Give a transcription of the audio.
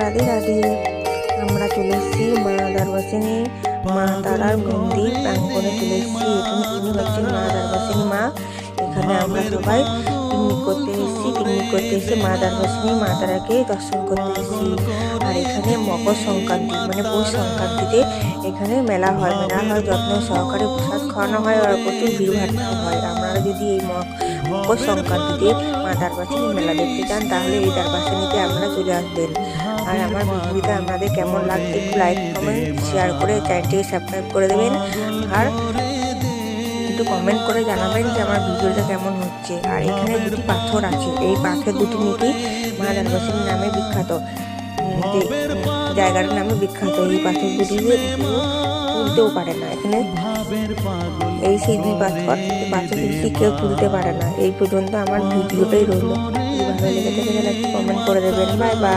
রাধে রাধে। আমরা চলে এসেছি মা দারবাসিনী মা তারার মন্দির প্রাঙ্গণে চলে এসেছি। তিনি হচ্ছেন মা দারবাসিনী মা। এখানে আমরা সবাই পিকনিক করতে এসে মা দারবাসিনী মা তারাকে দর্শন করতে এসেছি। আর এখানে মকর সংক্রান্তি মানে পৌষ সংক্রান্তিতে এখানে মেলা হয় যত্ন সহকারে প্রসাদ খাওয়ানো হয় আর প্রচুর ভিড়ভাড় হয়। আপনারা যদি এই মকর সংক্রান্তিতে মা দারবাসিনী মেলা দেখতে চান তাহলে এই দারবাসিনীতে আপনারা চলে আসবেন। আর আমার ভিডিওটা আপনাদের কেমন লাগছে একটু লাইক কমেন্ট শেয়ার করে চ্যানেলটিকে সাবস্ক্রাইব করে দেবেন আর একটু কমেন্ট করে জানাবেন যে আমার ভিডিওটা কেমন হচ্ছে। আর এখানে দুটি পাথর আছে, এই পাথর দুটি নাকি মা দারবাসিনী নামে বিখ্যাত, জায়গাটার নামে বিখ্যাত। এই পাথর দুটি তুলতেও পারে না, এখানে এই সেই দুই পাথর দুটি কেউ তুলতে পারে না। এই পর্যন্ত আমার ভিডিওটাই রইল। যদি ভালো লেগে থাকে তাহলে একটু কমেন্ট করে দেবেন। Bye bye.